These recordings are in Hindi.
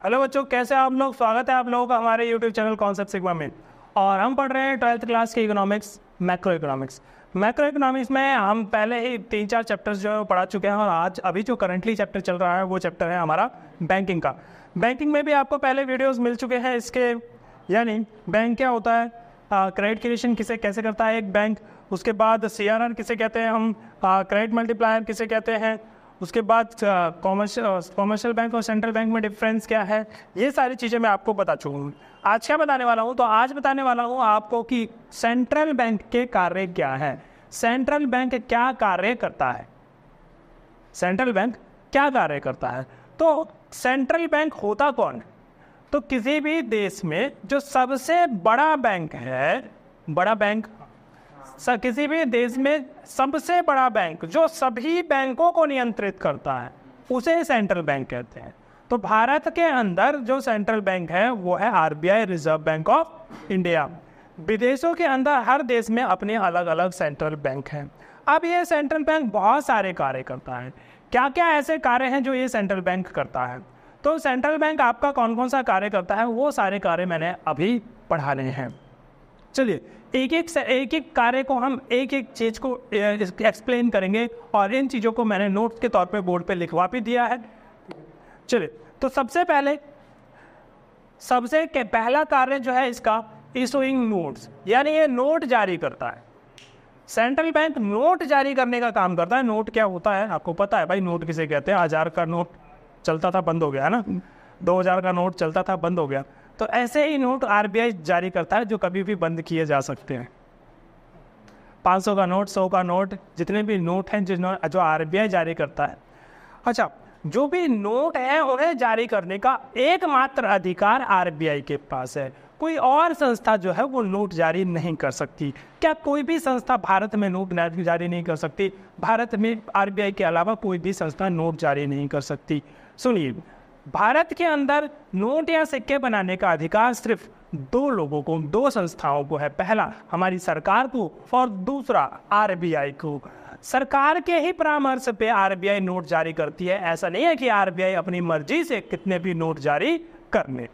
हेलो बच्चों, कैसे आप लोग। स्वागत है आप लोगों का हमारे यूट्यूब चैनल कॉन्सेप्ट सिग्मा में। और हम पढ़ रहे हैं 12th क्लास की economics, macro economics. Macro economics में हम पहले ही 3-4 चैप्टर्स जो है वो पढ़ा चुके हैं और आज अभी जो करंटली चैप्टर चल रहा है वो चैप्टर है हमारा बैंकिंग का। बैंकिंग में भी आपको पहले वीडियोज़ मिल चुके हैं इसके, यानी बैंक क्या होता है, क्रेडिट क्रिएशन किसे कैसे करता है एक बैंक, उसके बाद CRR किसे कहते हैं हम, क्रेडिट मल्टीप्लायर किसे कहते हैं, उसके बाद कॉमर्शियल बैंक और सेंट्रल बैंक में डिफरेंस क्या है, ये सारी चीज़ें मैं आपको बता चुका हूँ। आज क्या बताने वाला हूँ, तो आज बताने वाला हूँ आपको कि सेंट्रल बैंक के कार्य क्या है। सेंट्रल बैंक क्या कार्य करता है, सेंट्रल बैंक क्या कार्य करता है। तो सेंट्रल बैंक होता कौन है, तो किसी भी देश में जो सबसे बड़ा बैंक है, बड़ा बैंक, किसी भी देश में सबसे बड़ा बैंक जो सभी बैंकों को नियंत्रित करता है उसे सेंट्रल बैंक कहते हैं। तो भारत के अंदर जो सेंट्रल बैंक है वो है RBI, reserve bank of India. विदेशों के अंदर हर देश में अपने अलग अलग सेंट्रल बैंक हैं। अब ये सेंट्रल बैंक बहुत सारे कार्य करता है। क्या क्या ऐसे कार्य हैं जो ये सेंट्रल बैंक करता है, तो सेंट्रल बैंक आपका कौन कौन सा कार्य करता है वो सारे कार्य मैंने अभी पढ़ाने हैं। चलिए एक एक कार्य को हम एक एक चीज़ को एक्सप्लेन करेंगे और इन चीज़ों को मैंने नोट्स के तौर पे बोर्ड पे लिखवा भी दिया है। चलिए, तो सबसे पहला कार्य जो है इसका इशूइंग नोट्स, यानी ये नोट जारी करता है। सेंट्रल बैंक नोट जारी करने का काम करता है। नोट क्या होता है आपको पता है भाई, नोट किसे कहते हैं। 1000 का नोट चलता था, बंद हो गया है ना, 2000 का नोट चलता था, बंद हो गया। तो ऐसे ही नोट RBI जारी करता है जो कभी भी बंद किए जा सकते हैं। 500 का नोट, 100 का नोट, जितने भी नोट हैं जो RBI जारी करता है। अच्छा, जो भी नोट है उन्हें जारी करने का एकमात्र अधिकार RBI के पास है। कोई और संस्था जो है वो नोट जारी नहीं कर सकती। क्या कोई भी संस्था भारत में नोट जारी नहीं कर सकती? भारत में RBI के अलावा कोई भी संस्था नोट जारी नहीं कर सकती। सुनिए, भारत के अंदर नोट या सिक्के बनाने का अधिकार सिर्फ 2 लोगों को, 2 संस्थाओं को है। पहला हमारी सरकार को और दूसरा RBI को। सरकार के ही परामर्श पे RBI नोट जारी करती है। ऐसा नहीं है कि RBI अपनी मर्जी से कितने भी नोट जारी कर ले।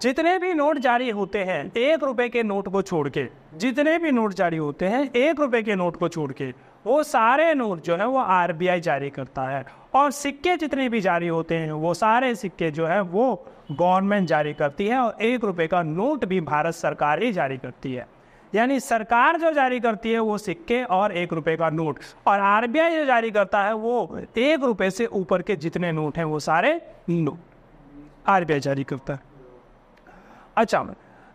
जितने भी नोट जारी होते हैं 1 रुपए के नोट को छोड़ के, जितने भी नोट जारी होते हैं 1 रुपए के नोट को छोड़ के, वो सारे नोट जो है वो RBI जारी करता है। और सिक्के जितने भी जारी होते हैं वो सारे सिक्के जो है वो गवर्नमेंट जारी करती है। और 1 रुपए का नोट भी भारत सरकार ही जारी करती है। यानी सरकार जो जारी करती है वो सिक्के और 1 रुपए का नोट, और RBI जो जारी करता है वो 1 रुपए से ऊपर के जितने नोट हैं वो सारे नोट RBI जारी करता है। अच्छा,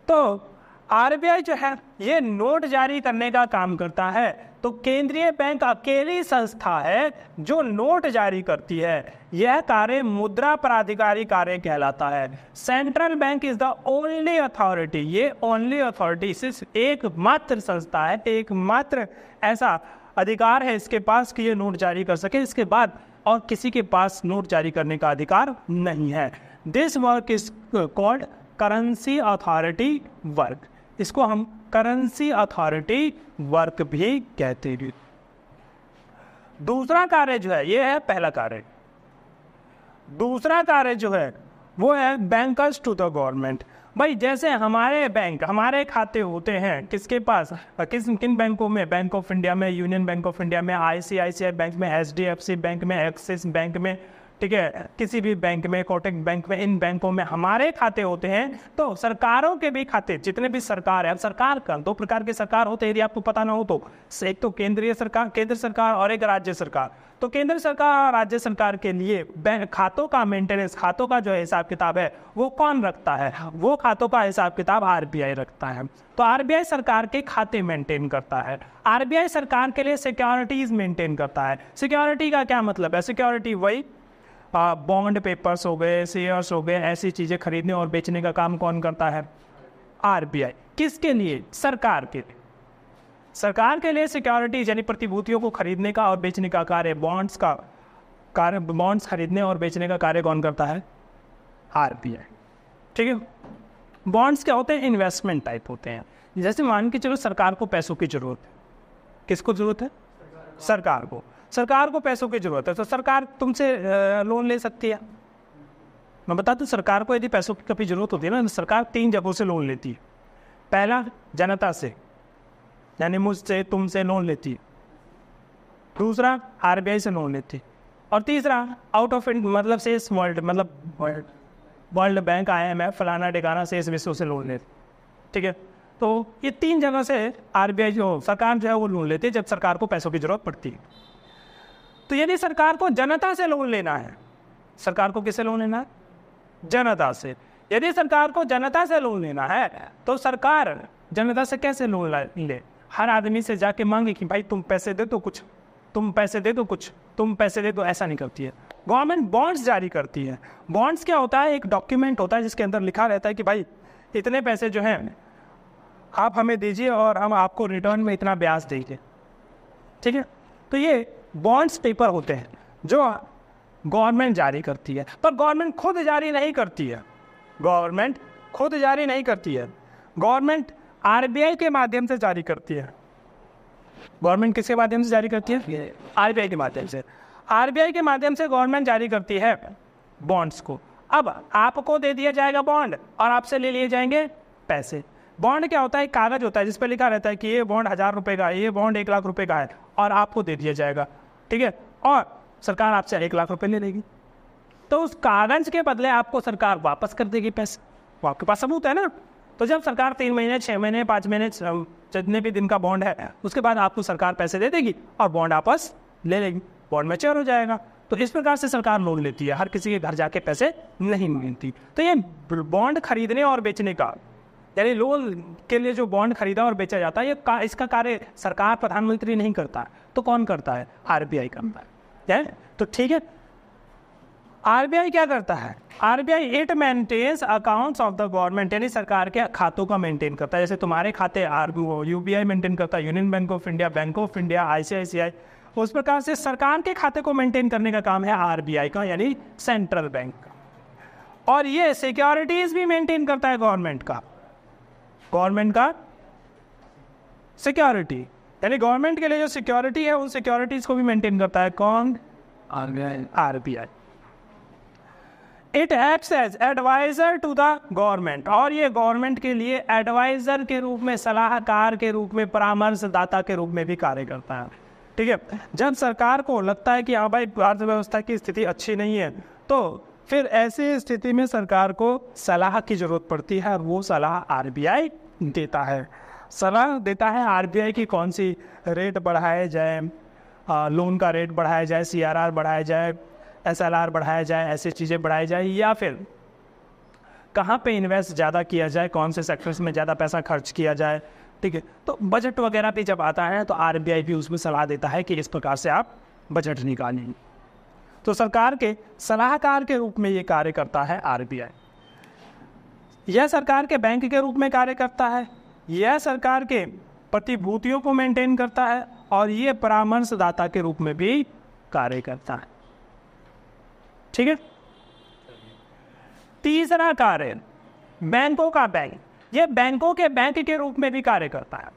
तो RBI जो है ये नोट जारी करने का काम करता है। तो केंद्रीय बैंक अकेली संस्था है जो नोट जारी करती है। यह कार्य मुद्रा प्राधिकारी कार्य कहलाता है। Central bank is the only authority, ये ओनली अथॉरिटी सिर्फ एकमात्र संस्था है, एकमात्र ऐसा अधिकार है इसके पास कि ये नोट जारी कर सके। इसके बाद और किसी के पास नोट जारी करने का अधिकार नहीं है। This work is called currency authority work. इसको हम करेंसी अथॉरिटी वर्क भी कहते हैं। दूसरा कार्य जो है ये है पहला कार्य। दूसरा कार्य जो है वो है बैंकर्स टू द गवर्नमेंट। भाई जैसे हमारे बैंक, हमारे खाते होते हैं किसके पास, किन बैंकों में, बैंक ऑफ इंडिया में, यूनियन बैंक ऑफ इंडिया में, ICICI बैंक में, HDFC बैंक में, एक्सिस बैंक में, ठीक है, किसी भी बैंक में, कोटक बैंक में, इन बैंकों में हमारे खाते होते हैं। तो सरकारों के भी खाते, जितने भी सरकार है, अब सरकार का 2 प्रकार के सरकार होते हैं यदि आपको पता ना हो तो। एक तो केंद्रीय सरकार, केंद्र सरकार, और एक राज्य सरकार। तो केंद्र सरकार और राज्य सरकार के लिए बैंक खातों का मेंटेनेंस, खातों का जो हिसाब किताब है वो कौन रखता है? वो खातों का हिसाब किताब RBI रखता है। तो RBI सरकार के खाते मेंटेन करता है। RBI सरकार के लिए सिक्योरिटीज मेंटेन करता है। सिक्योरिटी का क्या मतलब है? सिक्योरिटी वही बॉन्ड पेपर्स हो गए, शेयर्स हो गए, ऐसी चीज़ें खरीदने और बेचने का काम कौन करता है? RBI। किसके लिए? सरकार के लिए। सरकार के लिए सिक्योरिटीज यानी प्रतिभूतियों को खरीदने का और बेचने का कार्य, बॉन्ड्स का कार्य, बॉन्ड्स खरीदने और बेचने का कार्य कौन करता है? RBI। ठीक है। बॉन्ड्स क्या होते हैं? इन्वेस्टमेंट टाइप होते हैं। जैसे मान के चलो सरकार को पैसों की जरूरत है। किसको जरूरत है? सरकार को। सरकार को पैसों की जरूरत है तो सरकार तुमसे लोन ले सकती है। मैं बता दूं, सरकार को यदि पैसों की कभी जरूरत होती है ना, तो सरकार 3 जगहों से लोन लेती है। पहला, जनता से, यानी मुझसे तुमसे लोन लेती है। दूसरा, आरबीआई से लोन लेती है। और तीसरा, आउट ऑफ मतलब से इस वर्ल्ड, मतलब वर्ल्ड बैंक, IMF, फलाना ढिकाना से, इस विश्व से लोन लेती। ठीक है, तो ये 3 जगह से आरबीआई जो सरकार जो है वो लोन लेती है जब सरकार को पैसों की जरूरत पड़ती है। तो यदि सरकार को जनता से लोन लेना है, सरकार को किससे लोन लेना है? जनता से। यदि सरकार को जनता से लोन लेना है तो सरकार जनता से कैसे लोन ले? हर आदमी से जाके मांगे कि भाई तुम पैसे दे दो कुछ, तुम पैसे दे दो कुछ, तुम पैसे दे दो, ऐसा नहीं करती है। गवर्नमेंट बॉन्ड्स जारी करती है। बॉन्ड्स क्या होता है? एक डॉक्यूमेंट होता है जिसके अंदर लिखा रहता है कि भाई इतने पैसे जो हैं आप हमें दीजिए और हम आपको रिटर्न में इतना ब्याज देंगे। ठीक है, तो ये बॉन्ड्स पेपर होते हैं जो गवर्नमेंट जारी करती है। पर गवर्नमेंट खुद जारी नहीं करती है, गवर्नमेंट खुद जारी नहीं करती है, गवर्नमेंट आरबीआई के माध्यम से जारी करती है। गवर्नमेंट किसके माध्यम से जारी करती है? आरबीआई के माध्यम से। आरबीआई के माध्यम से गवर्नमेंट जारी करती है बॉन्ड्स को। अब आपको दे दिया जाएगा बॉन्ड और आपसे ले लिए जाएंगे पैसे। बॉन्ड क्या होता है? एक कागज होता है जिस पर लिखा रहता है कि ये बॉन्ड 1000 रुपये का है, ये बॉन्ड 1 लाख रुपए का है, और आपको दे दिया जाएगा। ठीक है, और सरकार आपसे 1 लाख रुपए ले लेगी। तो उस कागज के बदले आपको सरकार वापस कर देगी पैसे। वो आपके पास सबूत है ना। तो जब सरकार 3 महीने, 6 महीने, 5 महीने, जितने भी दिन का बॉन्ड है, उसके बाद आपको सरकार पैसे दे देगी और बॉन्ड वापस ले लेगी, बॉन्ड मैच्योर हो जाएगा। तो इस प्रकार से सरकार लोन लेती है, हर किसी के घर जाके पैसे नहीं मांगती। तो ये बॉन्ड खरीदने और बेचने का, यानी लोन के लिए जो बॉन्ड खरीदा और बेचा जाता है, ये इसका कार्य सरकार, प्रधानमंत्री नहीं करता। तो कौन करता है? आरबीआई करता है। तो ठीक है, आरबीआई क्या करता है? RBI it maintains accounts of the government, यानी सरकार के खातों का मेंटेन करता है। जैसे तुम्हारे खाते यूबीआई मेंटेन करता है, union bank of India, bank of India, ICICI, उस प्रकार से सरकार के खाते को मेंटेन करने का काम है आरबीआई का, यानी सेंट्रल बैंक का। और ये सिक्योरिटीज भी मेंटेन करता है गवर्नमेंट का, गवर्नमेंट का सिक्योरिटी, यानी गवर्नमेंट के लिए जो सिक्योरिटी है उन सिक्योरिटीज को भी मेंटेन करता है। कौन? RBI. It acts as adviser to the government, और ये गवर्नमेंट के लिए एडवाइजर के रूप में, सलाहकार के रूप में, परामर्शदाता के रूप में भी कार्य करता है। ठीक है, जब सरकार को लगता है कि हाँ भाई अर्थव्यवस्था की स्थिति अच्छी नहीं है, तो फिर ऐसी स्थिति में सरकार को सलाह की जरूरत पड़ती है, और वो सलाह आरबीआई देता है। सलाह देता है आरबीआई की कौन सी रेट बढ़ाए जाए, लोन का रेट बढ़ाया जाए, सीआरआर बढ़ाया जाए, एसएलआर बढ़ाया जाए, ऐसी चीज़ें बढ़ाई जाए, या फिर कहाँ पे इन्वेस्ट ज़्यादा किया जाए, कौन से सेक्टर्स में ज़्यादा पैसा खर्च किया जाए। ठीक है, तो बजट वगैरह भी जब आता है तो आरबीआई भी उसमें सलाह देता है कि इस प्रकार से आप बजट निकालें। तो सरकार के सलाहकार के रूप में ये कार्य करता है आरबीआई। यह सरकार के बैंक के रूप में कार्य करता है, यह सरकार के प्रतिभूतियों को मेंटेन करता है, और ये परामर्शदाता के रूप में भी कार्य करता है। ठीक है, तीसरा कार्य बैंकों का बैंक, ये बैंकों के बैंक के रूप में भी कार्य करता है।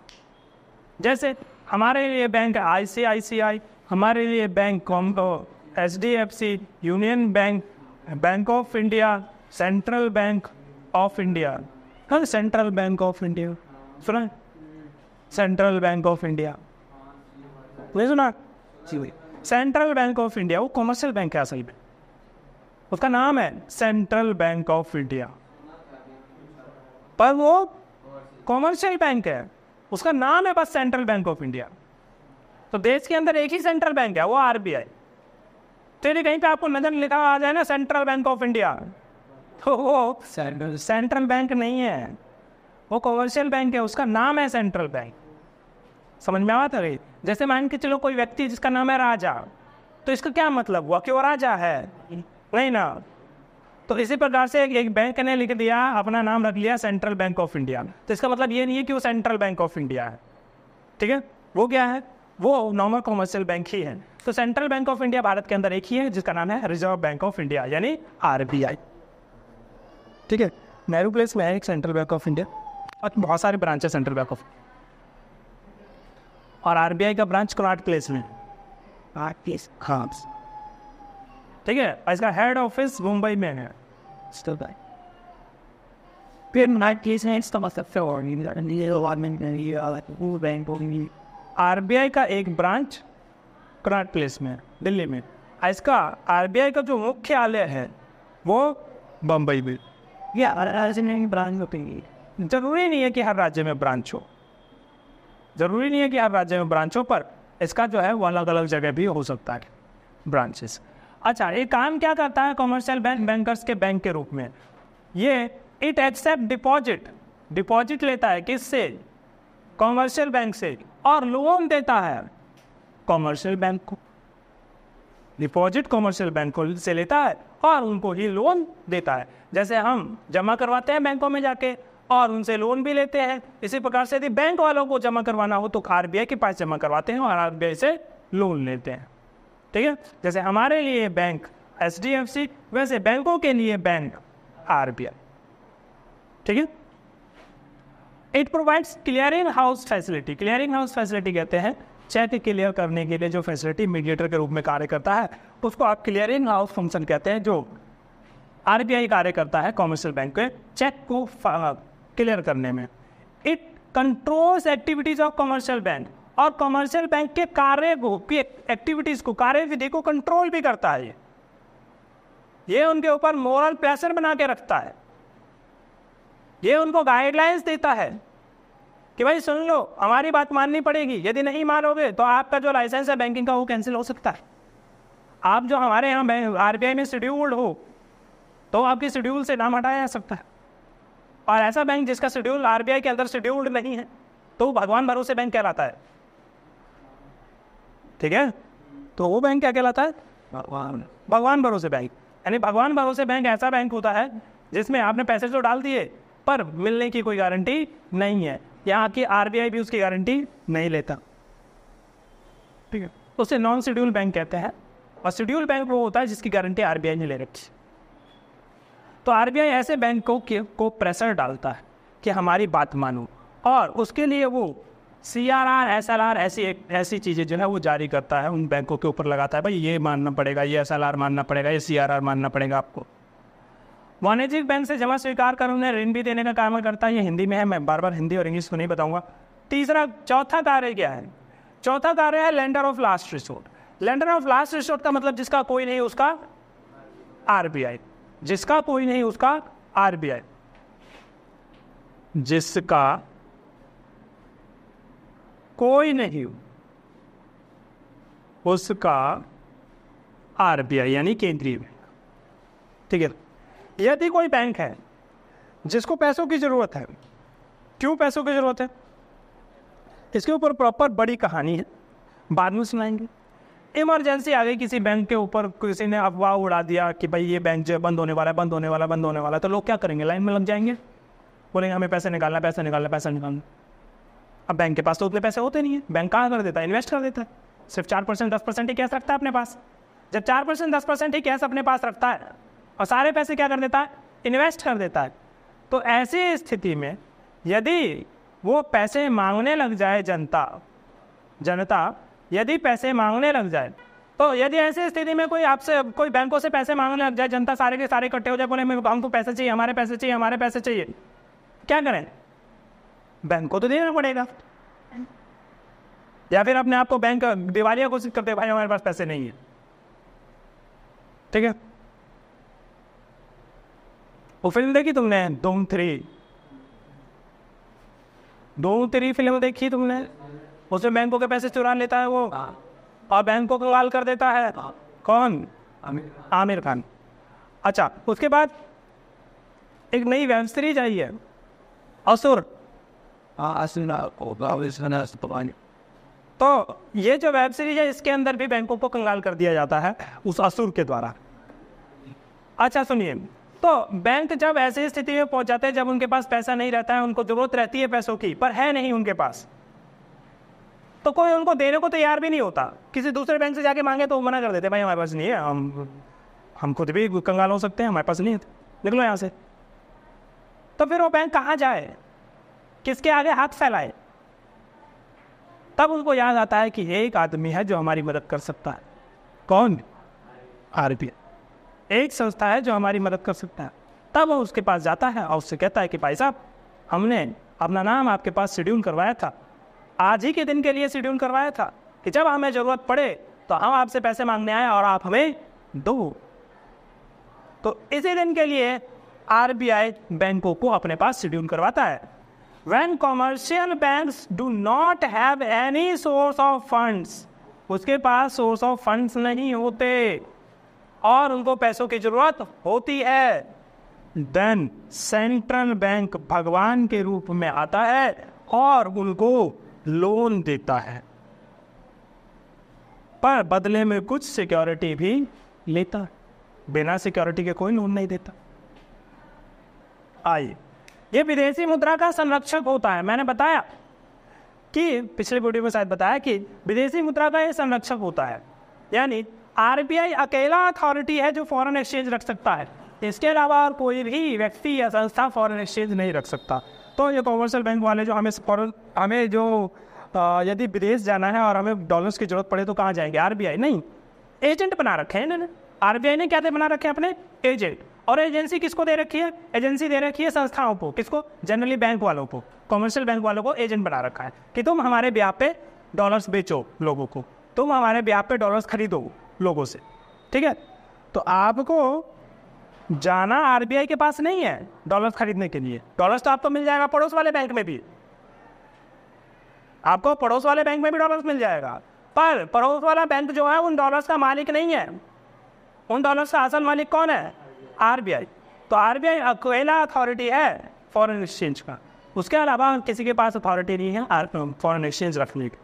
जैसे हमारे लिए बैंक आईसीआईसीआई, हमारे लिए bank HDFC, union bank, bank of India, central bank of India. हाँ, सेंट्रल बैंक ऑफ इंडिया सुना? सेंट्रल बैंक ऑफ इंडिया नहीं सुना? सेंट्रल बैंक ऑफ इंडिया वो कॉमर्शियल बैंक है, असल में उसका नाम है सेंट्रल बैंक ऑफ इंडिया, पर वो कॉमर्शियल बैंक है, उसका नाम है बस सेंट्रल बैंक ऑफ इंडिया। तो देश के अंदर एक ही सेंट्रल बैंक है, वो आरबीआई। तेरे कहीं पे आपको नजर लिखा आ जाए ना सेंट्रल बैंक ऑफ इंडिया, तो वो सेंट्रल बैंक नहीं है, वो कॉमर्शियल बैंक है, उसका नाम है सेंट्रल बैंक। समझ में आता है? जैसे मान के चलो कोई व्यक्ति जिसका नाम है राजा, तो इसका क्या मतलब हुआ कि वो राजा है? नहीं ना। तो इसी प्रकार से एक बैंक ने लिख दिया, अपना नाम रख लिया सेंट्रल बैंक ऑफ इंडिया, तो इसका मतलब ये नहीं है कि वो सेंट्रल बैंक ऑफ इंडिया है। ठीक है, वो क्या है? वो नॉर्मल कॉमर्शियल बैंक ही है। तो central bank of India Bharat के अंदर एक ही है जिसका नाम है रिजर्व बैंक ऑफ इंडिया, यानी आरबीआई। ठीक है, नेहरू प्लेस में है एक सेंट्रल बैंक ऑफ इंडिया, और बहुत सारे ब्रांच है सेंट्रल बैंक ऑफ, और आरबीआई का ब्रांच कनॉट प्लेस में। हाँ, ठीक है, इसका हेड ऑफिस मुंबई में है, फिर केस है इसका मतलब आरबीआई का एक ब्रांच कनॉट प्लेस में है, दिल्ली में। इसका आरबीआई का जो मुख्यालय है वो बम्बई में। ब्रांच होती है। जरूरी नहीं है कि हर राज्य में ब्रांच हो, जरूरी नहीं है कि हर राज्य में ब्रांच हो, पर इसका जो है वो अलग अलग जगह भी हो सकता है ब्रांचेस। अच्छा, ये काम क्या करता है कमर्शियल बैंक, बैंकर्स के बैंक के रूप में? ये इट एक्सेप्ट डिपॉजिट लेता है किससे? कमर्शियल बैंक से, और लोन देता है कमर्शियल बैंक को। डिपॉजिट कमर्शियल बैंक को से लेता है और उनको ही लोन देता है। जैसे हम जमा करवाते हैं बैंकों में जाके और उनसे लोन भी लेते हैं, इसी प्रकार से यदि बैंक वालों को जमा करवाना हो तो आरबीआई के पास जमा करवाते हैं और आरबीआई से लोन लेते हैं। ठीक है, जैसे हमारे लिए बैंक एचडीएफसी, वैसे बैंकों के लिए बैंक आरबीआई। ठीक है। It provides clearing house facility. Clearing house facility कहते हैं चेक क्लियर करने के लिए जो फैसिलिटी मीडिएटर के रूप में कार्य करता है उसको आप क्लियरिंग हाउस फंक्शन कहते हैं, जो आरबीआई कार्य करता है कमर्शियल बैंक के चेक को क्लियर करने में। It controls activities of commercial bank, और कमर्शियल बैंक के कार्य को, एक्टिविटीज को, कार्यविधि को कंट्रोल भी करता है। ये उनके ऊपर मोरल प्रेशर बना के रखता है, ये उनको गाइडलाइंस देता है कि भाई सुन लो, हमारी बात माननी पड़ेगी, यदि नहीं मानोगे तो आपका जो लाइसेंस है बैंकिंग का वो कैंसिल हो सकता है। आप जो हमारे यहाँ आरबीआई में शेड्यूल्ड हो तो आपकी शेड्यूल से नाम हटाया जा सकता है, और ऐसा बैंक जिसका शेड्यूल आरबीआई के अंदर शेड्यूल्ड नहीं है तो वो भगवान भरोसे बैंक कहलाता है। ठीक है, तो वो बैंक क्या कहलाता है? भगवान भरोसे बैंक। यानी भगवान भरोसे बैंक ऐसा बैंक होता है जिसमें आपने पैसे तो डाल दिए पर मिलने की कोई गारंटी नहीं है। यहाँ की आरबीआई भी उसकी गारंटी नहीं लेता। ठीक है, तो उसे नॉन शेड्यूल बैंक कहते हैं, और शेड्यूल बैंक वो होता है जिसकी गारंटी आरबीआई ने ले रखी। तो आरबीआई ऐसे बैंक को प्रेशर डालता है कि हमारी बात मानो, और उसके लिए वो सीआरआर, एसएलआर ऐसी चीज़ें जो है वो जारी करता है, उन बैंकों के ऊपर लगाता है, भाई ये मानना पड़ेगा, ये एसएलआर मानना पड़ेगा, ये सीआरआर मानना पड़ेगा आपको। वाणिज्यिक बैंक से जमा स्वीकार कर उन्हें ऋण भी देने का काम करता है। ये हिंदी में है, मैं बार बार हिंदी और इंग्लिश को नहीं बताऊंगा। चौथा कार्य क्या है? चौथा कार्य है lender of last resort. Lender of last resort का मतलब जिसका कोई नहीं उसका आरबीआई, जिसका कोई नहीं उसका आरबीआई, जिसका कोई नहीं उसका आरबीआई यानी केंद्रीय बैंक। ठीक है, यदि कोई बैंक है जिसको पैसों की जरूरत है, क्यों पैसों की जरूरत है इसके ऊपर प्रॉपर बड़ी कहानी है, बाद में सुनाएंगे। इमरजेंसी आ गई किसी बैंक के ऊपर, किसी ने अफवाह उड़ा दिया कि भाई ये बैंक जो बंद होने वाला है, बंद होने वाला, बंद होने वाला है, तो लोग क्या करेंगे? लाइन में लग जाएंगे, बोलेंगे हमें पैसे निकालना, पैसा निकालना, पैसा निकालना। अब बैंक के पास तो उतने पैसे होते नहीं है, बैंक कहाँ कर देता है? इन्वेस्ट कर देता है। सिर्फ 4% 10% ही कैश रखता है अपने पास। जब 4% 10% ही कैश अपने पास रखता है और सारे पैसे क्या कर देता है? इन्वेस्ट कर देता है। तो ऐसी स्थिति में यदि वो पैसे मांगने लग जाए, जनता यदि पैसे मांगने लग जाए, तो यदि ऐसी स्थिति में कोई बैंकों से पैसे मांगने लग जाए, जनता सारे के सारे इकट्ठे हो जाए, बोले हमको पैसे चाहिए, हमारे पैसे चाहिए, हमारे पैसे चाहिए, क्या करें? बैंक को तो देना पड़ेगा, या फिर अपने आप को बैंक दिवालिया घोषित करते, भाई हमारे पास पैसे नहीं है। ठीक है, वो फिल्म देखी तुमने धूम 3 फिल्म देखी तुमने? उसमें बैंकों के पैसे चुरा लेता है वो, और बैंक को कंगाल कर देता है। कौन? आमिर खान। अच्छा, उसके बाद एक नई वेब सीरीज आई है असुर। तो ये जो वेब सीरीज है इसके अंदर भी बैंकों को कंगाल कर दिया जाता है उस असुर के द्वारा। अच्छा सुनिए, तो बैंक जब ऐसी स्थिति में पहुंच जाते हैं जब उनके पास पैसा नहीं रहता है, उनको जरूरत रहती है पैसों की पर है नहीं उनके पास, तो कोई उनको देने को तैयार भी नहीं होता। किसी दूसरे बैंक से जाके मांगे तो वो मना कर देते, भाई हमारे पास नहीं है, हम खुद भी कंगाल हो सकते हैं, हमारे पास नहीं है, निकलो यहाँ से। तो फिर वो बैंक कहाँ जाए, किसके आगे हाथ फैलाए? तब उनको याद आता है कि एक आदमी है जो हमारी मदद कर सकता है। कौन? आरबीआई। एक संस्था है जो हमारी मदद कर सकता है। तब वो उसके पास जाता है और उससे कहता है कि भाई साहब, हमने अपना नाम आपके पास शेड्यूल करवाया था, आज ही के दिन के लिए शेड्यूल करवाया था कि जब हमें ज़रूरत पड़े तो हम आपसे पैसे मांगने आए और आप हमें दो। तो इसी दिन के लिए RBI बैंकों को अपने पास शेड्यूल करवाता है। When commercial banks do not have any source of funds, उसके पास सोर्स ऑफ फंड्स नहीं होते और उनको पैसों की जरूरत होती है, देन सेंट्रल बैंक भगवान के रूप में आता है और उनको लोन देता है, पर बदले में कुछ सिक्योरिटी भी लेता है। बिना सिक्योरिटी के कोई लोन नहीं देता। आइए, ये विदेशी मुद्रा का संरक्षक होता है। मैंने बताया कि पिछले वीडियो में शायद बताया कि विदेशी मुद्रा का ये संरक्षक होता है, यानी RBI अकेला अथॉरिटी है जो फॉरेन एक्सचेंज रख सकता है। इसके अलावा और कोई भी व्यक्ति या संस्था फॉरेन एक्सचेंज नहीं रख सकता। तो ये कॉमर्शियल बैंक वाले जो हमें जो यदि विदेश जाना है और हमें डॉलर्स की जरूरत पड़े तो कहाँ जाएंगे? RBI नहीं, एजेंट बना रखे हैं इन्होंने। RBI ने क्या बना रखे हैं अपने? एजेंट। और एजेंसी किसको दे रखी है? एजेंसी दे रखी है संस्थाओं को। किसको? जनरली बैंक वालों को, कॉमर्शियल बैंक वालों को एजेंट बना रखा है कि तुम हमारे ब्याह पे डॉलर्स बेचो लोगों को, तुम हमारे ब्याह पे डॉलर्स खरीदो लोगों से, ठीक है। तो आपको जाना RBI के पास नहीं है डॉलर्स खरीदने के लिए। डॉलर्स तो आपको मिल जाएगा पड़ोस वाले बैंक में भी, आपको पड़ोस वाले बैंक में भी डॉलर्स मिल जाएगा, पर पड़ोस वाला बैंक जो है उन डॉलर्स का मालिक नहीं है। उन डॉलर्स का असल मालिक कौन है? RBI। तो RBI अकेला अथॉरिटी है फॉरेन एक्सचेंज का, उसके अलावा किसी के पास अथॉरिटी नहीं है फॉरेन एक्सचेंज रखने की।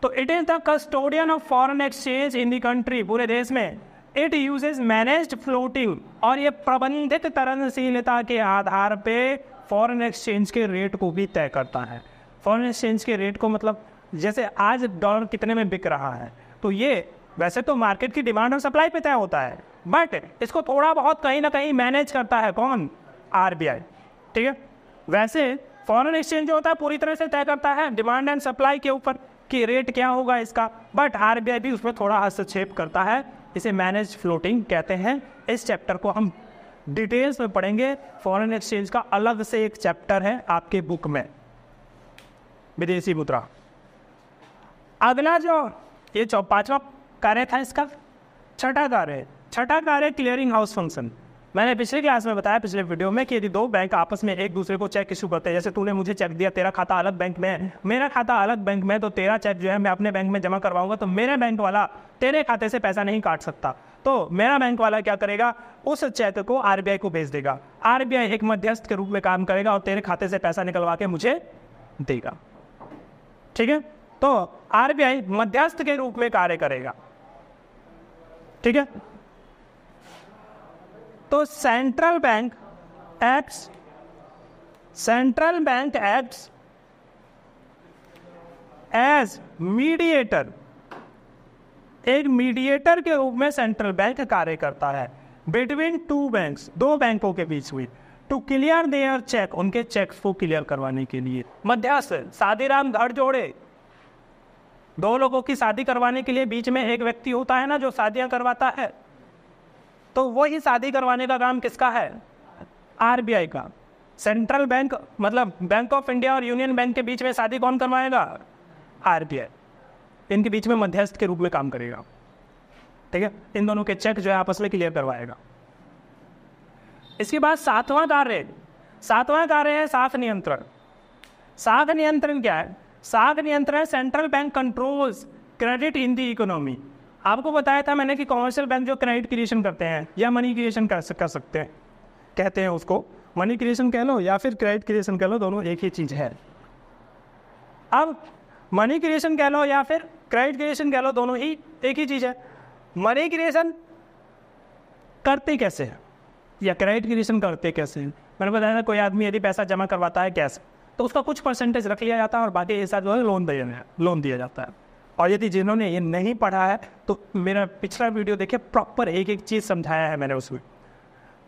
तो it is the custodian of foreign exchange in the country, पूरे देश में। इट यूजेज मैनेज्ड फ्लोटिंग, और ये प्रबंधित तरलशीलता के आधार पे फॉरेन एक्सचेंज के रेट को भी तय करता है। फॉरेन एक्सचेंज के रेट को मतलब जैसे आज डॉलर कितने में बिक रहा है, तो ये वैसे तो मार्केट की डिमांड और सप्लाई पे तय होता है, बट इसको थोड़ा बहुत कहीं ना कहीं मैनेज करता है कौन? RBI, ठीक है। वैसे फॉरेन एक्सचेंज जो होता है पूरी तरह से तय करता है डिमांड एंड सप्लाई के ऊपर कि रेट क्या होगा इसका, बट RBI भी उसमें थोड़ा हस्तक्षेप करता है। इसे मैनेज फ्लोटिंग कहते हैं। इस चैप्टर को हम डिटेल्स में पढ़ेंगे। फॉरेन एक्सचेंज का अलग से एक चैप्टर है आपके बुक में, विदेशी मुद्रा। अगला जो ये 5वां कार्य था, इसका छठा कार्य क्लियरिंग हाउस फंक्शन। मैंने पिछले क्लास में बताया, पिछले वीडियो में, कि यदि दो बैंक आपस में एक दूसरे को चेक इशू करते हैं, जैसे तूने मुझे चेक दिया, तेरा खाता अलग बैंक में है, मेरा खाता अलग बैंक में, तो तेरा चेक जो है मैं अपने बैंक में जमा करवाऊंगा, तो मेरे बैंक वाला तेरे खाते से पैसा नहीं काट सकता। तो मेरा बैंक वाला क्या करेगा? उस चेक को RBI को भेज देगा। RBI एक मध्यस्थ के रूप में काम करेगा और तेरे खाते से पैसा निकलवा के मुझे देगा, ठीक है। तो RBI मध्यस्थ के रूप में कार्य करेगा, ठीक है। तो central bank acts as mediator, एक मीडिएटर के रूप में सेंट्रल बैंक कार्य करता है बिटवीन टू बैंक्स, दो बैंकों के बीच में, टू क्लियर देयर चेक, उनके चेक्स को क्लियर करवाने के लिए। मध्यस्थ, शादीराम घर जोड़े, दो लोगों की शादी करवाने के लिए बीच में एक व्यक्ति होता है ना जो शादियां करवाता है, तो वही शादी करवाने का काम किसका है? RBI का। सेंट्रल बैंक मतलब बैंक ऑफ इंडिया और यूनियन बैंक के बीच में शादी कौन करवाएगा? RBI। इनके बीच में मध्यस्थ के रूप में काम करेगा, ठीक है। इन दोनों के चेक जो है आपस में क्लियर करवाएगा। इसके बाद सातवां कार्य है साख नियंत्रण। साख नियंत्रण क्या है? साख नियंत्रण central bank controls credit in the economy. आपको बताया था मैंने कि कॉमर्शियल बैंक जो क्रेडिट क्रिएशन करते हैं या मनी क्रिएशन कर सकते हैं, कहते हैं उसको मनी क्रिएशन कह लो या फिर क्रेडिट क्रिएशन कह लो, दोनों एक ही चीज़ है। अब मनी क्रिएशन कह लो या फिर क्रेडिट क्रिएशन कह लो, दोनों ही एक ही चीज़ है। मनी क्रिएशन करते कैसे हैं या क्रेडिट क्रिएशन करते कैसे हैं? मैंने बताया था कोई आदमी यदि पैसा जमा करवाता है कैश, तो उसका कुछ परसेंटेज रख लिया जाता है और बाकी हिस्सा जो है लोन दिया जाता है। और यदि जिन्होंने ये नहीं पढ़ा है तो मेरा पिछला वीडियो देखिए, प्रॉपर एक एक चीज़ समझाया है मैंने उसमें।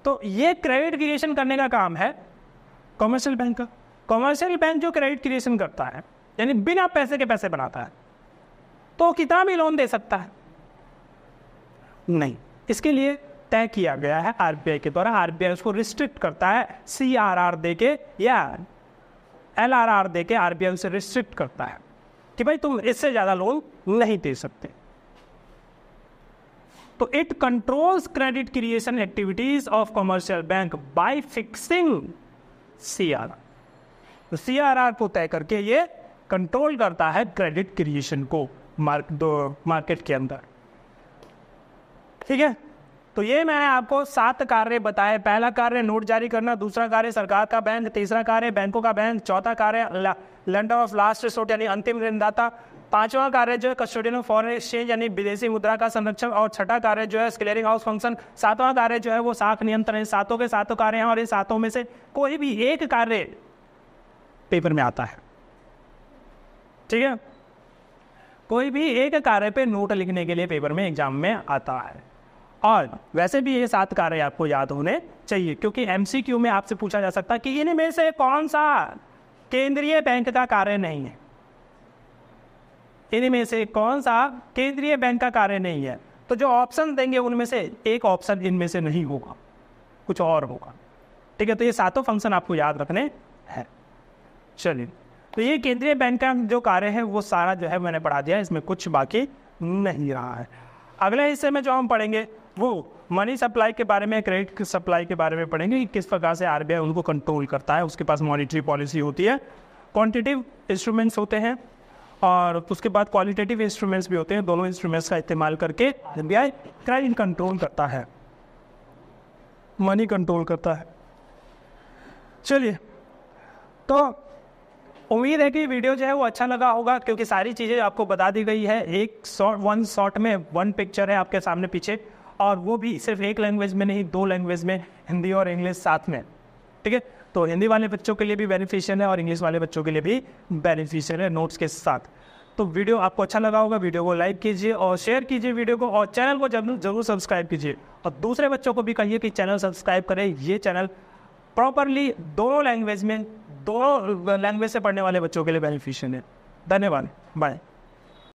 तो ये क्रेडिट क्रिएशन करने का काम है कॉमर्शियल बैंक का। कॉमर्शियल बैंक जो क्रेडिट क्रिएशन करता है यानी बिना पैसे के पैसे बनाता है, तो कितना भी लोन दे सकता है? नहीं। इसके लिए तय किया गया है आरबीआई के द्वारा। आरबीआई उसको रिस्ट्रिक्ट करता है CRR दे के या LRR दे के आरबीआई उसे रिस्ट्रिक्ट करता है कि भाई तुम इससे ज़्यादा लोन नहीं दे सकते। तो it controls credit creation activities of commercial bank by fixing CRR। तो CRR को तय करके ये कंट्रोल करता है क्रेडिट क्रिएशन को मार्केट के अंदर। ठीक है, तो ये मैंने आपको 7 कार्य बताए। पहला कार्य नोट जारी करना, दूसरा कार्य सरकार का बैंक, तीसरा कार्य बैंकों का बैंक, चौथा कार्य लेंडर ऑफ लास्ट रिसोर्ट यानी अंतिम ऋणदाता, पांचवा कार्य जो है कस्टोडियन ऑफ फॉरेन एक्सचेंज यानी विदेशी मुद्रा का संरक्षण, और छठा कार्य जो है क्लियरिंग हाउस फंक्शन, सातवां कार्य जो है वो साख नियंत्रण। सातों के सातों कार्य हैं और इन सातों में से कोई भी एक कार्य पेपर में आता है। ठीक है, कोई भी एक कार्य पे नोट लिखने के लिए पेपर में एग्जाम में आता है। और वैसे भी ये 7 कार्य आपको याद होने चाहिए, क्योंकि MCQ में आपसे पूछा जा सकता है कि इनमें से कौन सा केंद्रीय बैंक का कार्य नहीं है, इनमें से कौन सा केंद्रीय बैंक का कार्य नहीं है। तो जो ऑप्शन देंगे उनमें से एक ऑप्शन इनमें से नहीं होगा, कुछ और होगा। ठीक है, तो ये 7 फंक्शन आपको याद रखने हैं। चलिए, तो ये केंद्रीय बैंक का जो कार्य है वो सारा जो है मैंने पढ़ा दिया, इसमें कुछ बाकी नहीं रहा है। अगले हिस्से में जो हम पढ़ेंगे वो मनी सप्लाई के बारे में, क्रेडिट सप्लाई के बारे में पढ़ेंगे कि किस प्रकार से आरबीआई उनको कंट्रोल करता है। उसके पास मॉनिटरी पॉलिसी होती है, क्वांटिटेटिव इंस्ट्रूमेंट्स होते हैं और उसके बाद क्वालिटेटिव इंस्ट्रूमेंट्स भी होते हैं। दोनों इंस्ट्रूमेंट्स का इस्तेमाल करके आरबीआई क्रेडिट कंट्रोल करता है, मनी कंट्रोल करता है। चलिए, तो उम्मीद है कि वीडियो जो है वो अच्छा लगा होगा, क्योंकि सारी चीज़ें आपको बता दी गई है। वन शॉट में 1 पिक्चर है आपके सामने पीछे, और वो भी सिर्फ एक लैंग्वेज में नहीं, 2 लैंग्वेज में, हिंदी और इंग्लिश साथ में। ठीक है, तो हिंदी वाले बच्चों के लिए भी बेनिफिशियल है और इंग्लिश वाले बच्चों के लिए भी बेनिफिशियल है नोट्स के साथ। तो वीडियो आपको अच्छा लगा होगा, वीडियो को लाइक कीजिए और शेयर कीजिए वीडियो को, और चैनल को जरूर सब्सक्राइब कीजिए। और दूसरे बच्चों को भी कहिए कि चैनल सब्सक्राइब करें। ये चैनल प्रॉपरली दोनों लैंग्वेज से पढ़ने वाले बच्चों के लिए बेनिफिशियल है। धन्यवाद, बाय।